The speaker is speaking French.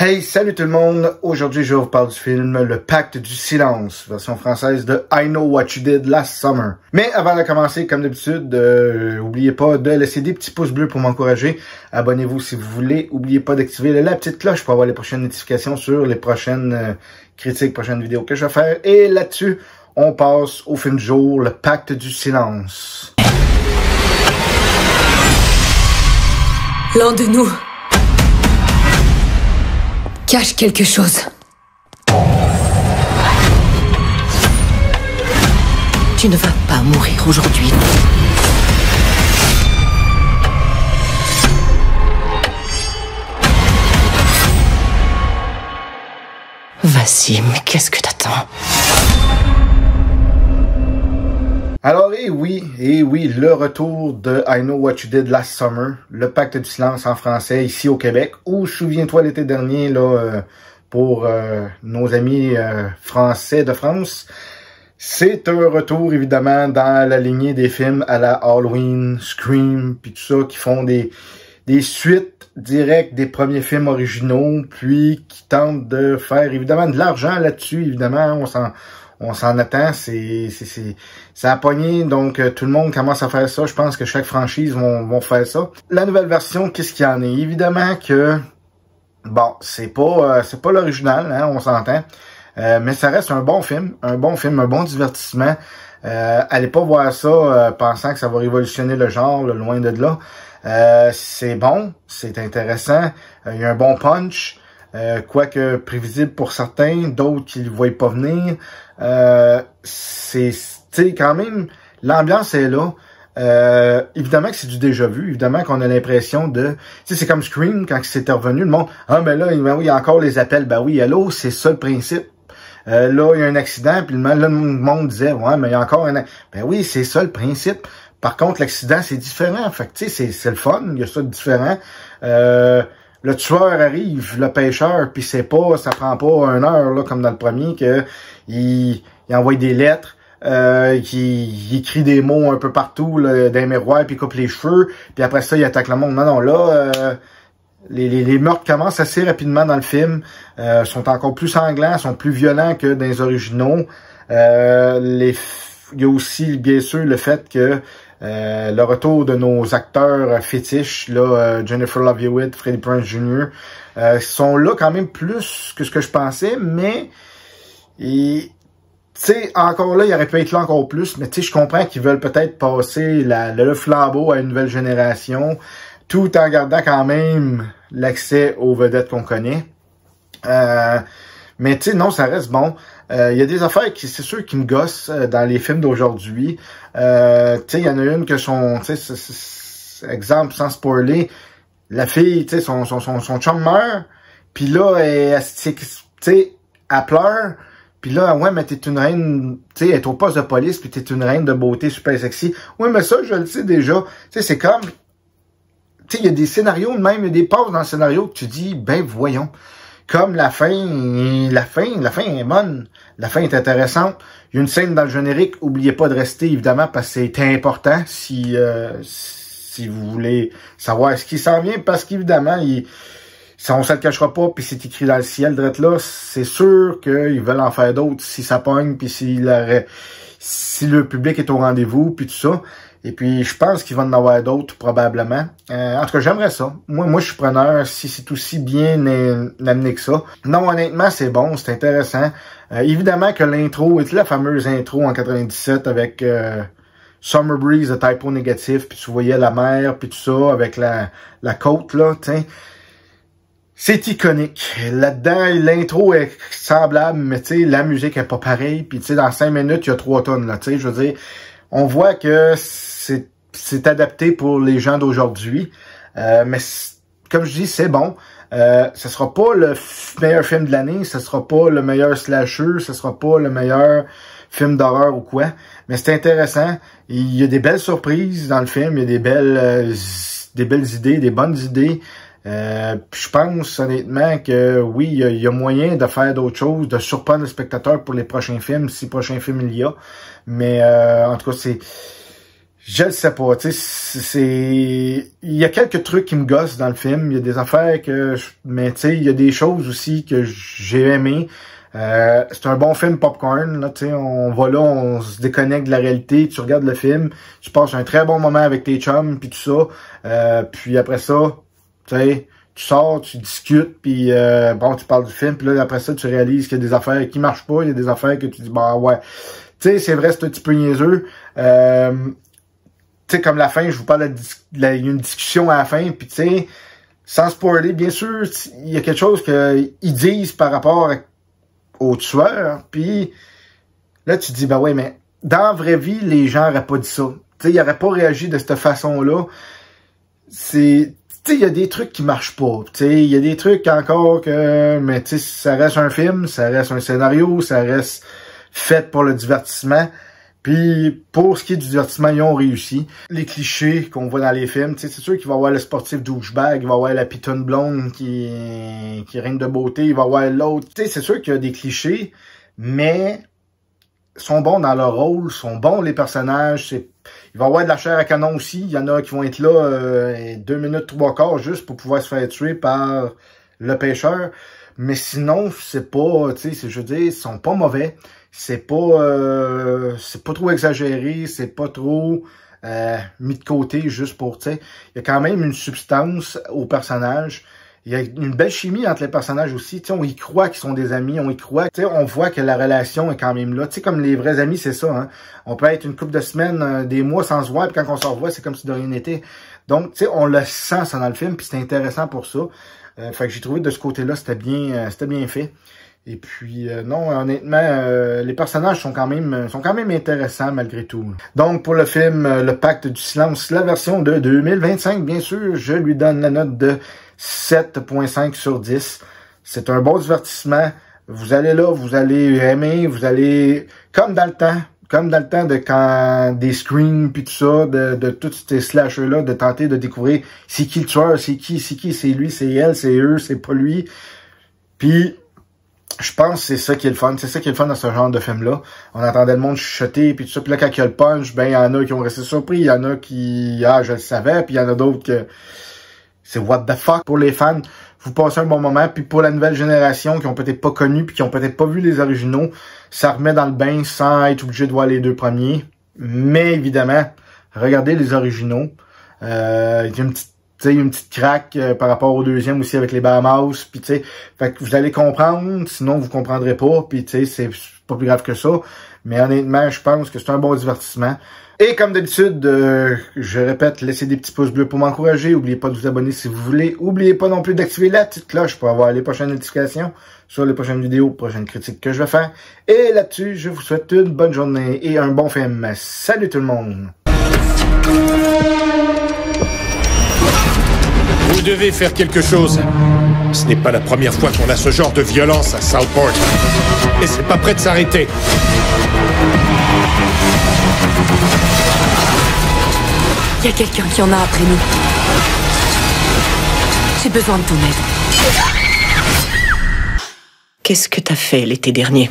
Hey, salut tout le monde! Aujourd'hui, je vais vous parler du film Le Pacte du Silence, version française de I Know What You Did Last Summer. Mais avant de commencer, comme d'habitude, n'oubliez pas de laisser des petits pouces bleus pour m'encourager. Abonnez-vous si vous voulez. N'oubliez pas d'activer la petite cloche pour avoir les prochaines notifications sur les prochaines critiques, prochaines vidéos que je vais faire. Et là-dessus, on passe au film du jour, Le Pacte du Silence. L'un de nous cache quelque chose. Tu ne vas pas mourir aujourd'hui. Vas-y, mais qu'est-ce que t'attends? Alors, et oui, le retour de I Know What You Did Last Summer, Le Pacte du Silence en français, ici au Québec, ou souviens-toi l'été dernier, là, pour nos amis français de France. C'est un retour, évidemment, dans la lignée des films à la Halloween, Scream, puis tout ça, qui font des suites directes des premiers films originaux, puis qui tentent de faire, évidemment, de l'argent là-dessus, évidemment, on s'en attend, ça a pogné, donc tout le monde commence à faire ça. Je pense que chaque franchise vont faire ça. La nouvelle version, qu'est-ce qu'il y en est? Évidemment que, bon, c'est pas l'original, hein, on s'entend, mais ça reste un bon film, un bon divertissement. Allez pas voir ça pensant que ça va révolutionner le genre, là, loin de là. C'est bon, c'est intéressant, il y a un bon punch. Quoique prévisible pour certains, d'autres qui ne voient pas venir. C'est quand même, l'ambiance est là. Évidemment que c'est du déjà vu, évidemment qu'on a l'impression de... Tu sais, c'est comme Scream, quand c'était revenu, le monde, ah, mais là, ben oui, il y a encore les appels. Ben oui, allô, c'est ça le principe. Là, il y a un accident, puis là, le monde disait, ouais, mais il y a encore un... Ben oui, c'est ça le principe. Par contre, l'accident, c'est différent. Fait que, tu sais, c'est le fun, il y a ça de différent. Le tueur arrive, le pêcheur, puis c'est pas, ça prend pas 1 heure, là, comme dans le premier, que il envoie des lettres, qu'il écrit des mots un peu partout, là, dans les miroirs, puis il coupe les cheveux, puis après ça, il attaque le monde. Non, là, les meurtres commencent assez rapidement dans le film, sont encore plus sanglants, sont plus violents que dans les originaux. Il y a aussi, bien sûr, le fait que le retour de nos acteurs fétiches, là, Jennifer Love Hewitt, Freddie Prinze Jr., sont là quand même plus que ce que je pensais, mais tu sais, encore là, il aurait pu être là encore plus, mais tu sais, je comprends qu'ils veulent peut-être passer le flambeau à une nouvelle génération, tout en gardant quand même l'accès aux vedettes qu'on connaît. Mais tu sais, non, ça reste bon. Il y a des affaires qui, c'est sûr, qui me gossent dans les films d'aujourd'hui. Tu sais, il y en a une que tu sais, exemple, sans spoiler, la fille, tu sais, son chum meurt, puis là, tu sais, elle pleure, puis là, ouais, mais t'es une reine, tu sais, elle est au poste de police, puis t'es une reine de beauté super sexy. Ouais, mais ça, je le sais déjà. Tu sais, c'est comme, tu sais, il y a des scénarios, même, il y a des pauses dans le scénario que tu dis, ben, voyons. Comme la fin est bonne. La fin est intéressante. Il y a une scène dans le générique. Oubliez pas de rester, évidemment, parce que c'est important si vous voulez savoir ce qui s'en vient. Parce qu'évidemment, on se le cachera pas, puis c'est écrit dans le ciel, drette là, c'est sûr qu'ils veulent en faire d'autres si ça pogne, puis si le public est au rendez-vous, puis tout ça. Et puis, je pense qu'il va en avoir d'autres, probablement. En tout cas, j'aimerais ça. Moi, je suis preneur si c'est aussi bien amené que ça. Non, honnêtement, c'est bon, c'est intéressant. Évidemment que l'intro, la fameuse intro en 97 avec Summer Breeze de Typo Négatif, puis tu voyais la mer, puis tout ça, avec la côte, là, tiens. C'est iconique. Là-dedans, l'intro est semblable, mais tu sais, la musique est pas pareille. Puis tu sais, dans 5 minutes, il y a 3 tonnes, là, tu sais, je veux dire... On voit que c'est adapté pour les gens d'aujourd'hui, mais comme je dis, c'est bon. Ce sera pas le meilleur film de l'année, ce sera pas le meilleur slasher, ce sera pas le meilleur film d'horreur ou quoi, mais c'est intéressant. Il y a des belles surprises dans le film, il y a des belles idées, des bonnes idées. Je pense honnêtement que oui, il y a moyen de faire d'autres choses, de surprendre le spectateur pour les prochains films, si prochains films il y a. Mais en tout cas, Je le sais pas, tu sais, il y a quelques trucs qui me gossent dans le film, il y a des affaires mais tu sais, il y a des choses aussi que j'ai aimées. C'est un bon film popcorn, là, tu sais, on va là, on se déconnecte de la réalité, tu regardes le film, tu passes un très bon moment avec tes chums, puis tout ça, puis après ça, tu sais, tu sors, tu discutes, puis bon, tu parles du film, puis là, après ça, tu réalises qu'il y a des affaires qui marchent pas, il y a des affaires que tu dis, bah ouais, tu sais, c'est vrai, c'est un petit peu niaiseux, tu sais, comme la fin, je vous parle il y a une discussion à la fin, puis tu sais, sans spoiler, bien sûr, il y a quelque chose qu'ils disent par rapport au tueur, puis là, tu te dis, ben ouais, mais dans la vraie vie, les gens n'auraient pas dit ça. Tu sais, ils n'auraient pas réagi de cette façon-là. Tu sais, il y a des trucs qui marchent pas. Tu sais, il y a des trucs encore que, mais tu sais, ça reste un film, ça reste un scénario, ça reste fait pour le divertissement. Puis, pour ce qui est du divertissement, ils ont réussi. Les clichés qu'on voit dans les films, tu sais, c'est sûr qu'il va y avoir le sportif douchebag, il va y avoir la pitonne blonde qui règne de beauté, il va y avoir l'autre. Tu sais, c'est sûr qu'il y a des clichés, mais sont bons dans leur rôle, sont bons les personnages. Il va y avoir de la chair à canon aussi. Il y en a qui vont être là 2 minutes, 3 quarts juste pour pouvoir se faire tuer par le pêcheur. Mais sinon, c'est pas, tu sais, je veux dire, ils sont pas mauvais. C'est pas trop exagéré, c'est pas trop mis de côté juste pour, tu sais, il y a quand même une substance au personnage. Il y a une belle chimie entre les personnages aussi, tu sais, on y croit qu'ils sont des amis, on y croit, tu sais, on voit que la relation est quand même là, tu sais, comme les vrais amis, c'est ça, hein. On peut être une couple de semaines, des mois sans se voir, puis quand on se revoit, c'est comme si de rien n'était. Donc, tu sais, on le sent ça dans le film, puis c'est intéressant pour ça. Fait que j'ai trouvé de ce côté-là, c'était bien fait. Et puis, non, honnêtement, les personnages sont quand même intéressants malgré tout. Donc, pour le film Le Pacte du Silence, la version de 2025, bien sûr, je lui donne la note de 7.5 sur 10. C'est un bon divertissement. Vous allez là, vous allez aimer, vous allez, comme dans le temps de quand des Scream puis tout ça, de tous ces slashers-là, de tenter de découvrir c'est qui le tueur, c'est qui, c'est lui, c'est elle, c'est eux, c'est pas lui. Puis, je pense que c'est ça qui est le fun. C'est ça qui est le fun dans ce genre de film-là. On entendait le monde chuchoter, puis tout ça. Puis là, quand il y a le punch, ben, il y en a qui ont resté surpris. Il y en a qui, je le savais. Puis il y en a d'autres que c'est what the fuck. Pour les fans, vous passez un bon moment. Puis pour la nouvelle génération qui ont peut-être pas connu, puis qui ont peut-être pas vu les originaux, ça remet dans le bain sans être obligé de voir les 2 premiers. Mais évidemment, regardez les originaux. Il y a une petite craque par rapport au deuxième aussi avec les Bahamas, puis tu sais, fait que vous allez comprendre, sinon vous comprendrez pas, puis tu sais, c'est pas plus grave que ça, mais honnêtement, je pense que c'est un bon divertissement. Et comme d'habitude, je répète, laissez des petits pouces bleus pour m'encourager, oubliez pas de vous abonner si vous voulez, oubliez pas non plus d'activer la petite cloche pour avoir les prochaines notifications sur les prochaines vidéos, prochaines critiques que je vais faire. Et là-dessus, je vous souhaite une bonne journée et un bon film. Salut tout le monde! Vous devez faire quelque chose. Ce n'est pas la première fois qu'on a ce genre de violence à Southport. Et c'est pas prêt de s'arrêter. Il y a quelqu'un qui en a après nous. J'ai besoin de ton aide. Qu'est-ce que t'as fait l'été dernier ?